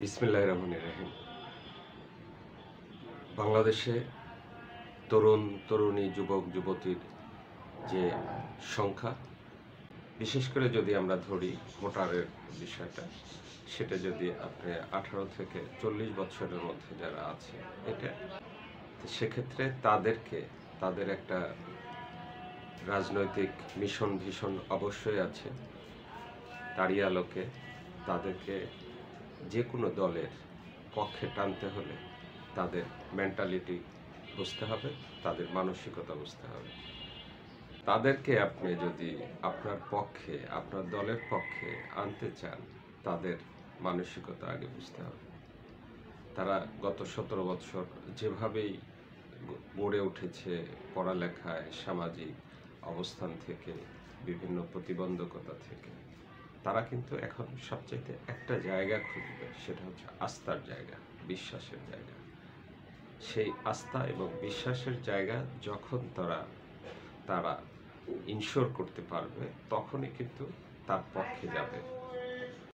বিসমিল্লাহির রহমানির রহিম। বাংলাদেশে তরুণ তরুণী যুবক যুবতীর যে সংখ্যা, বিশেষ করে যদি আমরা ধরি ভোটারের বিষয়টা, সেটা যদি আপনি 18 থেকে 40 বছরের মধ্যে যারা আছে এটা, তো সেক্ষেত্রে তাদের একটা রাজনৈতিক মিশন ভীষণ অবশ্যই আছে। তারই আলোকে তাদেরকে যে কোনো দলের পক্ষে টানতে হলে তাদের মেন্টালিটি বুঝতে হবে, তাদের মানসিকতা বুঝতে হবে। তাদেরকে আপনি যদি আপনার পক্ষে, আপনার দলের পক্ষে আনতে চান, তাদের মানসিকতা আগে বুঝতে হবে। তারা গত 17 বছর যেভাবেই গড়ে উঠেছে, পড়ালেখায়, সামাজিক অবস্থান থেকে, বিভিন্ন প্রতিবন্ধকতা থেকে, তারা কিন্তু এখন সবচাইতে একটা জায়গা খুঁজবে, সেটা হচ্ছে আস্থার জায়গা, বিশ্বাসের জায়গা। সেই আস্থা এবং বিশ্বাসের জায়গা যখন তারা ইনশিওর করতে পারবে, তখনই কিন্তু তার পক্ষে যাবে।